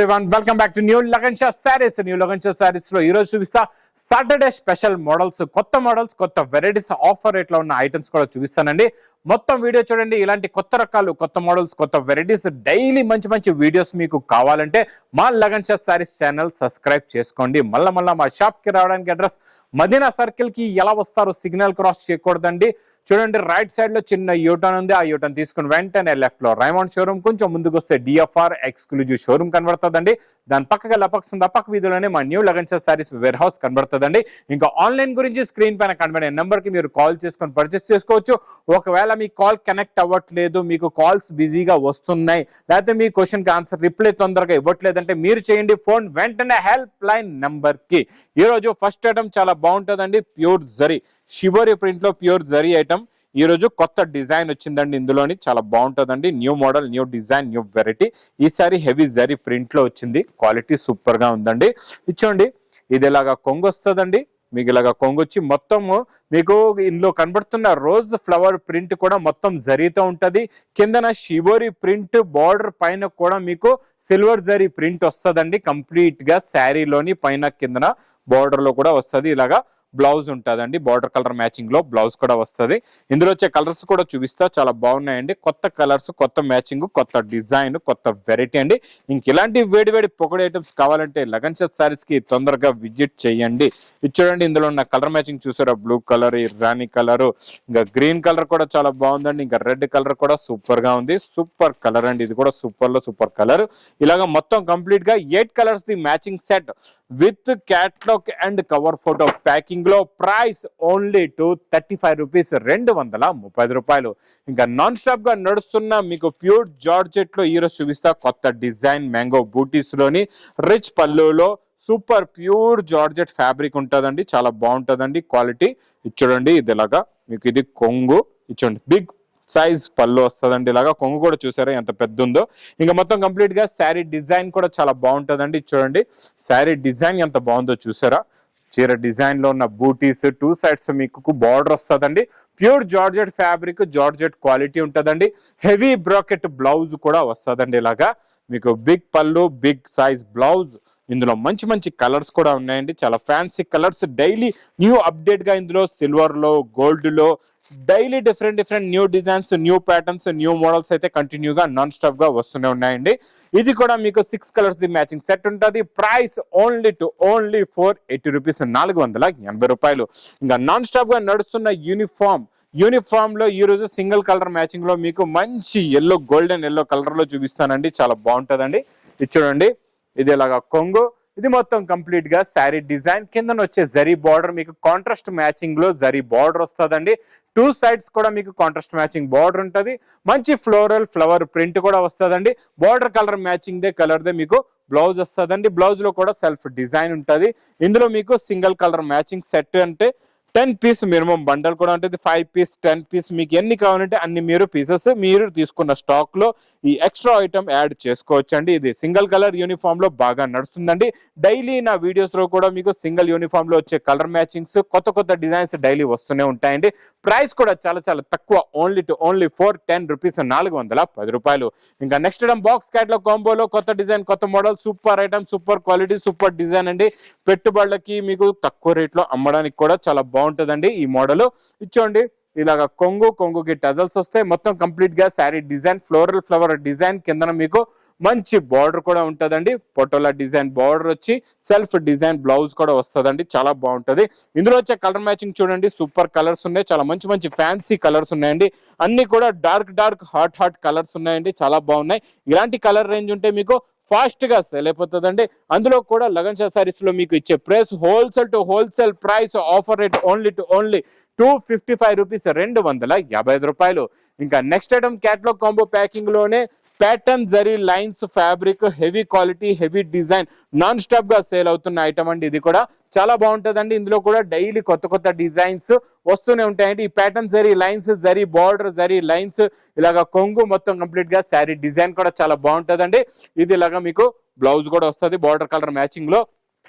everyone, welcome back to New Lagan Shah Sarees. New Lagan Shah Sarees లో ఈ రోజు చూపిస్తా సాటర్డే స్పెషల్ మోడల్స్, కొత్త వెరైటీస్ ఆఫర్ రేట్ లో ఉన్న ఐటమ్స్ కూడా చూపిస్తానండి. మొత్తం వీడియో చూడండి. ఇలాంటి కొత్త రకాలు, కొత్త మోడల్స్, కొత్త వెరైటీస్ డైలీ మంచి వీడియోస్ మీకు కావాలంటే మా లగన్ షా సారీస్ ఛానల్ సబ్స్క్రైబ్ చేసుకోండి. మళ్ళా మా షాప్ కి రావడానికి అడ్రస్ మదీనా సర్కిల్ కి ఎలా వస్తారు, సిగ్నల్ క్రాస్ చేయకూడదండి. చూడండి, రైట్ సైడ్ లో చిన్న యూటర్న్ ఉంది. ఆ యూటర్న్ తీసుకుని వెంటనే లెఫ్ట్ లో రైమండ్ షోరూమ్, కొంచెం ముందుకు వస్తే డిఎఫ్ఆర్ ఎక్స్క్లూజివ్ షోరూమ్ కనబడుతుందండి. దాని పక్కగా లపక్స్ పక్క వీధిలోనే మా new Lagan Shah sarees warehouse కనబడుతుందండి. ఇంకా ఆన్లైన్ గురించి స్క్రీన్ పైన కనబడే నెంబర్ కి మీరు కాల్ చేసుకొని పర్చేస్ చేసుకోవచ్చు. ఒకవేళ మీ కాల్ కనెక్ట్ అవ్వట్లేదు, మీకు కాల్స్ బిజీగా వస్తున్నాయి, లేకపోతే మీ క్వశ్చన్ కి ఆన్సర్ రిప్లై తొందరగా ఇవ్వట్లేదంటే మీరు చేయండి ఫోన్ వెంటనే హెల్ప్ లైన్ నెంబర్ కి. ఈ రోజు ఫస్ట్ ఐటమ్ చాలా బాగుంటుందండి. ప్యూర్ జరీ షిబోరి ప్రింట్ లో ప్యూర్ జరీ ఐటమ్. ఈ రోజు కొత్త డిజైన్ వచ్చిందండి. ఇందులోని చాలా బాగుంటుందండి. New model, new design, new variety. ఈసారి హెవీ జరీ ప్రింట్ లో వచ్చింది. క్వాలిటీ సూపర్ గా ఉందండి. ఇచ్చోండి, ఇది ఇలాగా కొంగు వస్తుందండి. మీకు ఇలాగా కొంగు వచ్చి మొత్తం మీకు ఇందులో కనబడుతున్న రోజ్ ఫ్లవర్ ప్రింట్ కూడా మొత్తం జరీతో ఉంటది. కిందన షిబోరి ప్రింట్, బార్డర్ పైన కూడా మీకు సిల్వర్ జరీ ప్రింట్ వస్తుందండి. కంప్లీట్ గా శారీలోని పైన కిందన బార్డర్ లో కూడా వస్తుంది. ఇలాగా బ్లౌజ్ ఉంటుందండి. బార్డర్ కలర్ మ్యాచింగ్ లో బ్లౌజ్ కూడా వస్తుంది. ఇందులో వచ్చే కలర్స్ కూడా చూపిస్తా, చాలా బాగున్నాయండి. కొత్త కలర్స్, కొత్త మ్యాచింగ్, కొత్త డిజైన్, కొత్త వెరైటీ అండి. ఇంక ఇలాంటి వేడి పొగడి ఐటమ్స్ కావాలంటే లగన్ షా సారీస్ కి తొందరగా విజిట్ చేయండి. ఇది చూడండి, ఇందులో ఉన్న కలర్ మ్యాచింగ్ చూసారా? బ్లూ కలర్, రాణి కలర్, ఇంకా గ్రీన్ కలర్ కూడా చాలా బాగుందండి. ఇంకా రెడ్ కలర్ కూడా సూపర్ గా ఉంది. సూపర్ కలర్ అండి. ఇది కూడా సూపర్ లో సూపర్ కలర్. ఇలాగా మొత్తం కంప్లీట్ గా 8 colours the matching set with catalogue and cover photo packing లో ప్రైస్ ఓన్లీ టు 35 రూపీస్, 230 రూపాయలు. ఇంకా నాన్ స్టాప్ గా నడుస్తున్న మీకు ప్యూర్ జార్జెట్ లో ఈరోజు చూపిస్తా కొత్త డిజైన్. మ్యాంగో బూటీస్ లోని రిచ్ పల్లులో సూపర్ ప్యూర్ జార్జెట్ ఫ్యాబ్రిక్ ఉంటుందండి. చాలా బాగుంటుందండి క్వాలిటీ. చూడండి, ఇది ఇలాగా మీకు ఇది కొంగు. ఇచ్చోండి, బిగ్ సైజ్ పళ్ళు వస్తుందండి. ఇలాగా కొంగు కూడా చూసారా ఎంత పెద్ద ఉందో. ఇంకా మొత్తం కంప్లీట్ గా శారీ డిజైన్ కూడా చాలా బాగుంటుందండి. చూడండి, శారీ డిజైన్ ఎంత బాగుందో చూసారా? చీర డిజైన్ లో ఉన్న బూటీస్, 2 సైడ్స్ మీకు బార్డర్ వస్తుందండి. Pure georgette fabric, georgette quality ఉంటుందండి. హెవీ బ్రాకెట్ బ్లౌజ్ కూడా వస్తుందండి. ఇలాగా మీకు బిగ్ పళ్ళు, బిగ్ సైజ్ బ్లౌజ్. ఇందులో మంచి కలర్స్ కూడా ఉన్నాయండి. చాలా fancy colours. Daily new update గా ఇందులో సిల్వర్ లో, గోల్డ్ లో daily different new designs, new patterns, new models అయితే కంటిన్యూగా నాన్ స్టాప్ గా వస్తూనే ఉన్నాయండి. ఇది కూడా మీకు 6 కలర్స్ ది మ్యాచింగ్ సెట్ ఉంటుంది. ప్రైస్ ఓన్లీ 480 రూపీస్, 480 రూపాయలు. ఇంకా నాన్ స్టాప్ గా నడుస్తున్న యూనిఫామ్ లో ఈ రోజు సింగిల్ కలర్ మ్యాచింగ్ లో మీకు మంచి ఎల్లో, గోల్డెన్ ఎల్లో కలర్ లో చూపిస్తానండి. చాలా బాగుంటుందండి. ఇది చూడండి, ఇది ఇలాగా కొంగు. ఇది మొత్తం కంప్లీట్ గా శారీ డిజైన్. కింద వచ్చే జరీ బార్డర్ మీకు కాంట్రాస్ట్ మ్యాచింగ్ లో జరీ బార్డర్ వస్తుందండి. 2 సైడ్స్ కూడా మీకు కాంట్రాస్ట్ మ్యాచింగ్ బార్డర్ ఉంటుంది. మంచి ఫ్లవర్ ప్రింట్ కూడా వస్తుందండి. Border colour matching colour they మీకు బ్లౌజ్ వస్తుందండి. బ్లౌజ్ లో కూడా సెల్ఫ్ డిజైన్ ఉంటుంది. ఇందులో మీకు సింగిల్ కలర్ మ్యాచింగ్ సెట్ అంటే 10 పీస్ మినిమం బండల్ కూడా ఉంటుంది. 5 పీస్, 10 పీస్, మీకు ఎన్ని కావాలంటే అన్ని మీరు పీసెస్ మీరు తీసుకున్న స్టాక్ లో ఈ ఎక్స్ట్రా ఐటమ్ యాడ్ చేసుకోవచ్చు అండి. ఇది సింగిల్ కలర్ యూనిఫామ్ లో బాగా నడుస్తుందండి. డైలీ నా వీడియోస్ లో కూడా మీకు సింగిల్ యూనిఫామ్ లో వచ్చే కలర్ మ్యాచింగ్స్, కొత్త డిజైన్స్ డైలీ వస్తూనే ఉంటాయండి. ప్రైస్ కూడా చాలా తక్కువ. ఓన్లీ 410 రూపీస్, 410 రూపాయలు. ఇంకా నెక్స్ట్ ఐటమ్ బాక్స్ క్యాట్లాగ్ కాంబోలో కొత్త డిజైన్, కొత్త model, super item, super quality, super design అండి. పెట్టుబడులకి మీకు తక్కువ రేట్ లో అమ్మడానికి కూడా చాలా బాగుంటుందండి ఈ మోడల్. ఇచ్చోండి, ఇలాగా కొంగుకి టజల్స్ వస్తాయి. మొత్తం కంప్లీట్ గా sari design, floral flower design. కింద మీకు మంచి బార్డర్ కూడా ఉంటుందండి. పొటోలా డిజైన్ బార్డర్ వచ్చి సెల్ఫ్ డిజైన్ బ్లౌజ్ కూడా వస్తుందండి. చాలా బాగుంటది. ఇందులో వచ్చే కలర్ మ్యాచింగ్ చూడండి, సూపర్ కలర్స్ ఉన్నాయి. చాలా మంచి ఫ్యాన్సీ కలర్స్ ఉన్నాయండి. అన్ని కూడా డార్క్ హాట్ కలర్స్ ఉన్నాయండి. చాలా బాగున్నాయి. ఇలాంటి కలర్ రేంజ్ ఉంటే మీకు ఫాస్ట్ గా సేల్ అయిపోతుందండి. అందులో కూడా లగన్ షా సారీస్ లో మీకు ఇచ్చే price wholesale price offer rate only 255 rupees, 255 రూపాయలు. ఇంకా next item catalogue combo packing లోనే pattern zari lines fabric, heavy quality, heavy design, non stop గా సేల్ అవుతున్న ఐటమ్ అండి. ఇది కూడా చాలా బాగుంటుందండి. ఇందులో కూడా డైలీ కొత్త డిజైన్స్ వస్తూనే ఉంటాయండి. ఈ pattern zari lines, zari border, zari lines, ఇలాగా కొంగు, మొత్తం కంప్లీట్ గా శారీ డిజైన్ కూడా చాలా బాగుంటుందండి. ఇది ఇలాగా మీకు బ్లౌజ్ కూడా వస్తుంది బార్డర్ కలర్ మ్యాచింగ్ లో.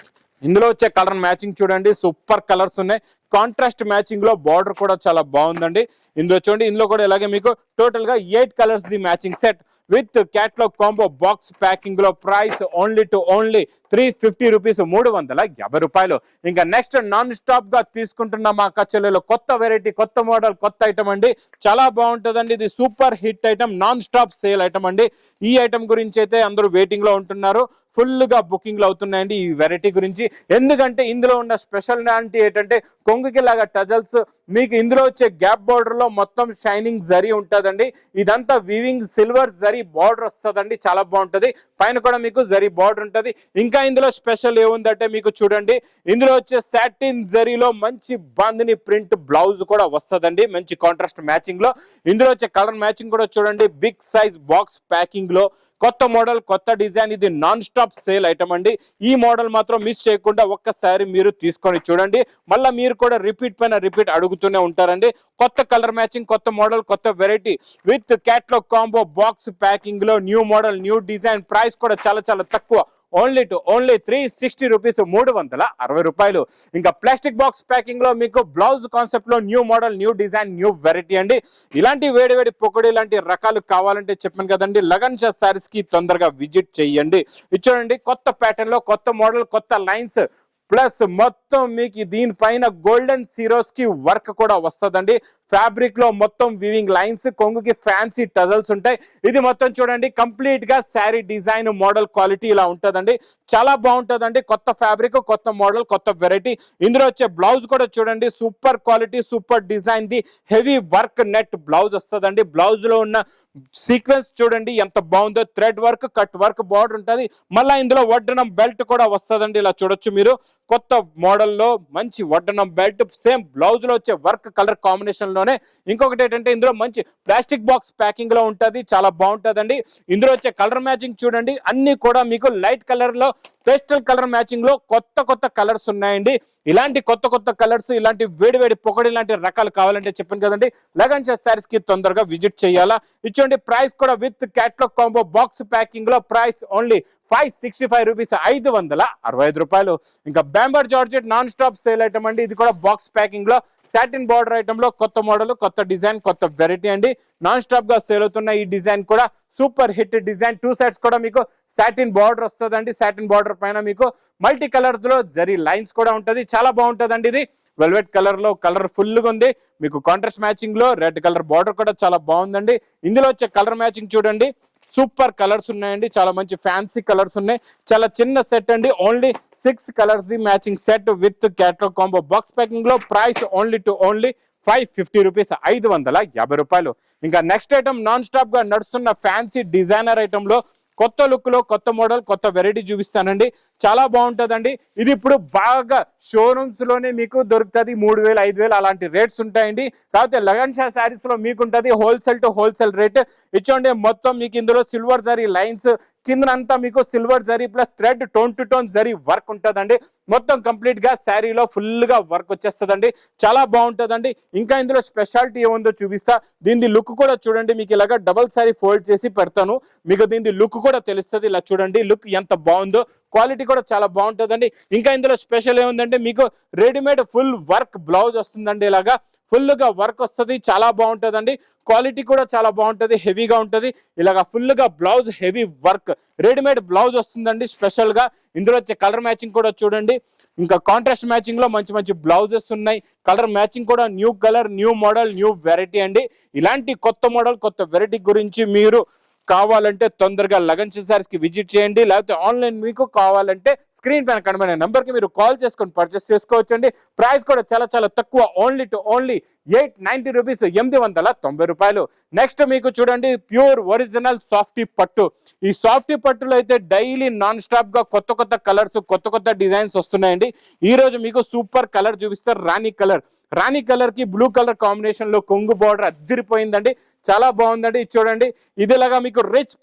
ఇందులో వచ్చే కలర్ మ్యాచింగ్ చూడండి, సూపర్ కలర్స్ ఉన్నాయి. కాంట్రాస్ట్ మ్యాచింగ్ లో బార్డర్ కూడా చాలా బాగుందండి. ఇందులో చూడండి, ఇందులో కూడా ఇలాగే మీకు టోటల్ గా 8 colours the matching set with catalogue combo box packing లో ప్రైస్ ఓన్లీ 350 రూపీస్, 350 రూపాయలు. ఇంకా నెక్స్ట్ నాన్ స్టాప్ గా తీసుకుంటున్న మా కచ్చలలో కొత్త వెరైటీ, కొత్త మోడల్, కొత్త ఐటమ్ అండి. చాలా బాగుంటుందండి. ఇది super hit item, non stop sale item అండి. ఈ ఐటమ్ గురించి అయితే అందరూ వెయిటింగ్ లో ఉంటున్నారు. ఫుల్ గా బుకింగ్లు అవుతున్నాయండి ఈ వెరైటీ గురించి. ఎందుకంటే ఇందులో ఉన్న స్పెషాలిటీ ఏంటంటే కొంగుకి లాగా టజల్స్, మీకు ఇందులో వచ్చే గ్యాప్ బార్డర్ లో మొత్తం షైనింగ్ జరీ ఉంటుందండి. ఇదంతా వీవింగ్ సిల్వర్ జరీ బార్డర్ వస్తుందండి, చాలా బాగుంటది. పైన కూడా మీకు జరీ బార్డర్ ఉంటది. ఇంకా ఇందులో స్పెషల్ ఏముందంటే మీకు చూడండి, ఇందులో వచ్చే సాటిన్ జరీలో మంచి బాందిని ప్రింట్ బ్లౌజ్ కూడా వస్తుందండి, మంచి కాంట్రాస్ట్ మ్యాచింగ్ లో. ఇందులో వచ్చే కలర్ మ్యాచింగ్ కూడా చూడండి, బిగ్ సైజ్ బాక్స్ ప్యాకింగ్ లో కొత్త మోడల్, కొత్త డిజైన్. ఇది నాన్ స్టాప్ సేల్ ఐటమ్ అండి. ఈ మోడల్ మాత్రం మిస్ చేయకుండా ఒక్కసారి మీరు తీసుకొని చూడండి. మళ్ళీ మీరు కూడా రిపీట్ పైన రిపీట్ అడుగుతూనే ఉంటారండి. కొత్త కలర్ మ్యాచింగ్, కొత్త మోడల్, కొత్త variety with catalogue combo box packing లో new model, new design. Price కూడా చాలా చాలా తక్కువ, ఓన్లీ 360 రూపీస్, 360 రూపాయలు. ఇంకా ప్లాస్టిక్ బాక్స్ ప్యాకింగ్ లో మీకు బ్లౌజ్ కాన్సెప్ట్ లో new model, new design, new variety అండి. ఇలాంటి వేడి వేడి పొకడి లాంటి రకాలు కావాలంటే చెప్పాను కదండి, లగన్ షా సారీస్ కి తొందరగా విజిట్ చేయండి. చూడండి, కొత్త ప్యాటర్న్ లో కొత్త మోడల్, కొత్త లైన్స్ ప్లస్ మొత్తం మీకు దీనిపైన గోల్డెన్ సీరోస్ కి వర్క్ కూడా వస్తుందండి. ఫ్యాబ్రిక్ లో మొత్తం వీవింగ్ లైన్స్, కొంగుకి ఫ్యాన్సీ టజల్స్ ఉంటాయి. ఇది మొత్తం చూడండి కంప్లీట్ గా శారీ డిజైన్, మోడల్, క్వాలిటీ ఇలా ఉంటుందండి. చాలా బాగుంటుందండి. కొత్త ఫ్యాబ్రిక్, కొత్త మోడల్, కొత్త వెరైటీ. ఇందులో వచ్చే బ్లౌజ్ కూడా చూడండి, super quality, super design the heavy work net blouse వస్తుందండి. బ్లౌజ్ లో ఉన్న సీక్వెన్స్ చూడండి ఎంత బాగుందో, thread work, cut work border ఉంటుంది. మళ్ళీ ఇందులో వడ్డనం బెల్ట్ కూడా వస్తుందండి, ఇలా చూడొచ్చు మీరు. కొత్త మోడల్లో మంచి వడ్డనం బెల్ట్, సేమ్ బ్లౌజ్ లో వచ్చే వర్క్ కలర్ కాంబినేషన్ లోనే. ఇంకొకటి ఏంటంటే ఇందులో మంచి ప్లాస్టిక్ బాక్స్ ప్యాకింగ్ లో ఉంటది, చాలా బాగుంటదండి. ఇందులో వచ్చే కలర్ మ్యాచింగ్ చూడండి, అన్ని కూడా మీకు లైట్ కలర్ లో, పేస్టల్ కలర్ మ్యాచింగ్ లో కొత్త కొత్త కలర్స్ ఉన్నాయండి. ఇలాంటి కొత్త కొత్త కలర్స్, ఇలాంటి వేడి వేడి పొగడి లాంటి రకాలు కావాలంటే చెప్పాను కదండి, లగన్ షా సారీస్ కి తొందరగా విజిట్ చేయాలా. ఇచ్చండి, ప్రైస్ కూడా with catalogue combo box packing లో ప్రైస్ ఓన్లీ 565 రూపీస్, 565 రూపాయలు. ఇంకా బ్యాంబర్ georgette non stop sale item అండి. ఇది కూడా బాక్స్ ప్యాకింగ్ లో సాటిన్ బార్డర్ ఐటమ్ లో కొత్త మోడల్, కొత్త డిజైన్, కొత్త వెరైటీ అండి. నాన్ స్టాప్ గా సేల్ అవుతున్న ఈ డిజైన్ కూడా సూపర్ హిట్ డిజైన్. 2 సైడ్స్ కూడా మీకు సాటిన్ బార్డర్ వస్తుందండి. సాటిన్ బార్డర్ పైన మీకు మల్టీ కలర్స్ లో జరీ లైన్స్ కూడా ఉంటది, చాలా బాగుంటదండి. ఇది వెల్వెట్ కలర్ లో కలర్ ఫుల్ గా ఉంది. మీకు కాంట్రాస్ట్ మ్యాచింగ్ లో రెడ్ కలర్ బార్డర్ కూడా చాలా బాగుందండి. ఇందులో వచ్చే కలర్ మ్యాచింగ్ చూడండి, సూపర్ కలర్స్ ఉన్నాయండి, చాలా మంచి ఫ్యాన్సీ కలర్స్ ఉన్నాయి. చాలా చిన్న సెట్ అండి, only 6 colours the matching set with catalogue combo box packing లో ప్రైస్ ఓన్లీ 550 రూపీస్, 550 రూపాయలు. ఇంకా నెక్స్ట్ ఐటమ్ నాన్ స్టాప్ గా నడుస్తున్న ఫ్యాన్సీ డిజైనర్ ఐటమ్ లో కొత్త లుక్ లో కొత్త మోడల్, కొత్త వెరైటీ చూపిస్తానండి. చాలా బాగుంటదండి. ఇది ఇప్పుడు బాగా షోరూమ్స్ లోనే మీకు దొరుకుతుంది, 3000, 5000 అలాంటి రేట్స్ ఉంటాయండి. కాకపోతే లగన్ షా శారీస్ లో మీకు ఉంటుంది హోల్సేల్ టు హోల్సేల్ రేట్. ఇచ్చోండి, మొత్తం మీకు ఇందులో సిల్వర్ జరీ లైన్స్, కిందంతా మీకు silver zari plus thread, tone to tone zari work ఉంటుందండి. మొత్తం కంప్లీట్ గా శారీలో ఫుల్ గా వర్క్ వచ్చేస్తుందండి, చాలా బాగుంటుందండి. ఇంకా ఇందులో స్పెషాలిటీ ఏముందో చూపిస్తా. దీని లుక్ కూడా చూడండి, మీకు ఇలాగా డబల్ శారీ ఫోల్డ్ చేసి పెడతాను, మీకు దీని లుక్ కూడా తెలుస్తుంది. ఇలా చూడండి లుక్ ఎంత బాగుందో, క్వాలిటీ కూడా చాలా బాగుంటుందండి. ఇంకా ఇందులో స్పెషల్ ఏముందంటే మీకు రెడీమేడ్ ఫుల్ వర్క్ బ్లౌజ్ వస్తుందండి. ఇలాగా ఫుల్ గా వర్క్ వస్తుంది, చాలా బాగుంటుందండి. క్వాలిటీ కూడా చాలా బాగుంటుంది, హెవీగా ఉంటుంది. ఇలాగా ఫుల్ గా blouse heavy work readymade blouse వస్తుందండి స్పెషల్ గా. ఇందులో వచ్చే కలర్ మ్యాచింగ్ కూడా చూడండి, ఇంకా కాంట్రాస్ట్ మ్యాచింగ్ లో మంచి మంచి బ్లౌజెస్ ఉన్నాయి. కలర్ మ్యాచింగ్ కూడా new colour, new model, new variety అండి. ఇలాంటి కొత్త మోడల్, కొత్త వెరైటీ గురించి మీరు కావాలంటే తొందరగా లగన్ షా సారీస్ కి విజిట్ చేయండి. లేకపోతే ఆన్లైన్ మీకు కావాలంటే స్క్రీన్ పైన కనబడే నెంబర్ కి మీరు కాల్ చేసుకొని పర్చేస్ చేసుకోవచ్చండి. ప్రైస్ కూడా చాలా చాలా తక్కువ, ఓన్లీ 890 రూపీస్, 890 రూపాయలు. నెక్స్ట్ మీకు చూడండి ప్యూర్ ఒరిజినల్ సాఫ్టీ పట్టు. ఈ సాఫ్టీ పట్టులో అయితే డైలీ నాన్ స్టాప్ గా కొత్త కొత్త కలర్స్, కొత్త కొత్త డిజైన్స్ వస్తున్నాయండి. ఈ రోజు మీకు సూపర్ కలర్ చూపిస్తారు, రాణి కలర్. రాణి కలర్ కి బ్లూ కలర్ కాంబినేషన్ లో కొంగు బార్డర్ అదిరిపోయిందండి, చాలా బాగుందండి. చూడండి, ఇదిలాగా మీకు రిచ్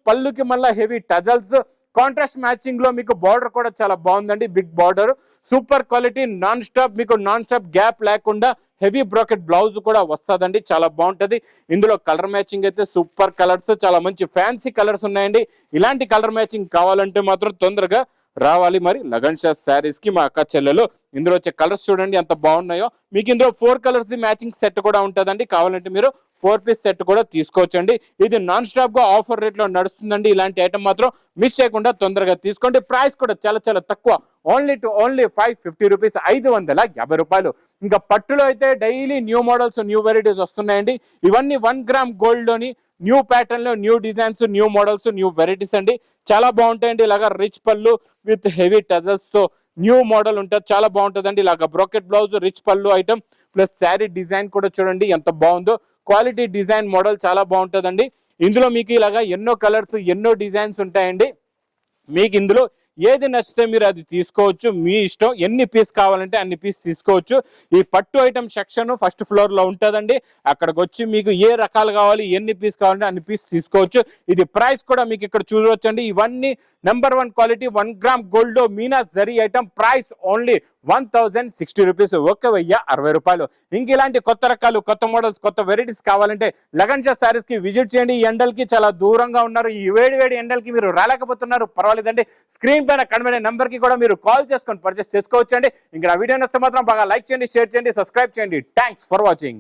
పళ్ళుకి మళ్ళీ హెవీ టజల్స్, కాంట్రాస్ట్ మ్యాచింగ్ లో మీకు బార్డర్ కూడా చాలా బాగుందండి, big border, super quality. Non stop మీకు నాన్ స్టాప్ గ్యాప్ లేకుండా హెవీ బ్రాకెట్ బ్లౌజ్ కూడా వస్తుందండి, చాలా బాగుంటది. ఇందులో కలర్ మ్యాచింగ్ అయితే సూపర్ కలర్స్, చాలా మంచి ఫ్యాన్సీ కలర్స్ ఉన్నాయండి. ఇలాంటి కలర్ మ్యాచింగ్ కావాలంటే మాత్రం తొందరగా రావాలి మరి లగన్ షా శారీస్ కి మా అక్క చెల్లెలు. ఇందులో వచ్చే కలర్స్ చూడండి ఎంత బాగున్నాయో. మీకు ఇందులో 4 కలర్స్ మ్యాచింగ్ సెట్ కూడా ఉంటుందండి. కావాలంటే మీరు 4 పీస్ సెట్ కూడా తీసుకోవచ్చండి. ఇది నాన్ స్టాప్ గా ఆఫర్ రేట్ లో నడుస్తుందండి. ఇలాంటి ఐటమ్ మాత్రం మిస్ చేయకుండా తొందరగా తీసుకోండి. ప్రైస్ కూడా చాలా చాలా తక్కువ, ఓన్లీ 550 రూపీస్, 550 రూపాయలు. ఇంకా పట్టులో అయితే daily new models new varieties వస్తున్నాయండి. ఇవన్నీ 1 గ్రామ్ గోల్డ్ లోని న్యూ ప్యాటర్న్ లో new designs new models new varieties అండి. చాలా బాగుంటాయండి. ఇలాగా రిచ్ పళ్ళు విత్ హెవీ టజల్స్ తో న్యూ మోడల్ ఉంటుంది, చాలా బాగుంటుందండి. ఇలాగా బ్రోకెట్ బ్లౌజ్, రిచ్ పళ్ళు ఐటమ్ ప్లస్ శారీ డిజైన్ కూడా చూడండి ఎంత బాగుందో. క్వాలిటీ డిజైన్ మోడల్ చాలా బాగుంటుందండి. ఇందులో మీకు ఇలాగా ఎన్నో కలర్స్ ఎన్నో డిజైన్స్ ఉంటాయండి. మీకు ఇందులో ఏది నచ్చితే మీరు అది తీసుకోవచ్చు, మీ ఇష్టం. ఎన్ని పీస్ కావాలంటే అన్ని పీస్ తీసుకోవచ్చు. ఈ పట్టు ఐటమ్ సెక్షన్ ఫస్ట్ ఫ్లోర్ లో ఉంటుందండి. అక్కడికి వచ్చి మీకు ఏ రకాలు కావాలి ఎన్ని పీస్ కావాలంటే అన్ని పీస్ తీసుకోవచ్చు. ఇది ప్రైస్ కూడా మీకు ఇక్కడ చూడవచ్చండి. ఇవన్నీ నెంబర్ 1 క్వాలిటీ 1 గ్రామ్ గోల్డ్ లో Meena zari item. Price only 1060 rupees, 1060 రూపాయలు. ఇంక ఇలాంటి కొత్త రకాలు కొత్త మోడల్స్ కొత్త వెరైటీస్ కావాలంటే లగన్ షా శారీస్ కి విజిట్ చేయండి. ఈ ఎండలకి చాలా దూరంగా ఉన్నారు, ఈ వేడి ఎండలకి మీరు రాలేకపోతున్నారు, పర్వాలేదండి. స్క్రీన్ పైన కనబడే నెంబర్ కి కూడా మీరు కాల్ చేసుకొని పర్చేస్ చేసుకోవచ్చండి. ఇంకా వీడియో నచ్చితే మాత్రం బాగా లైక్ చేయండి, షేర్ చేయండి, సబ్స్క్రైబ్ చేయండి. Thanks for watching.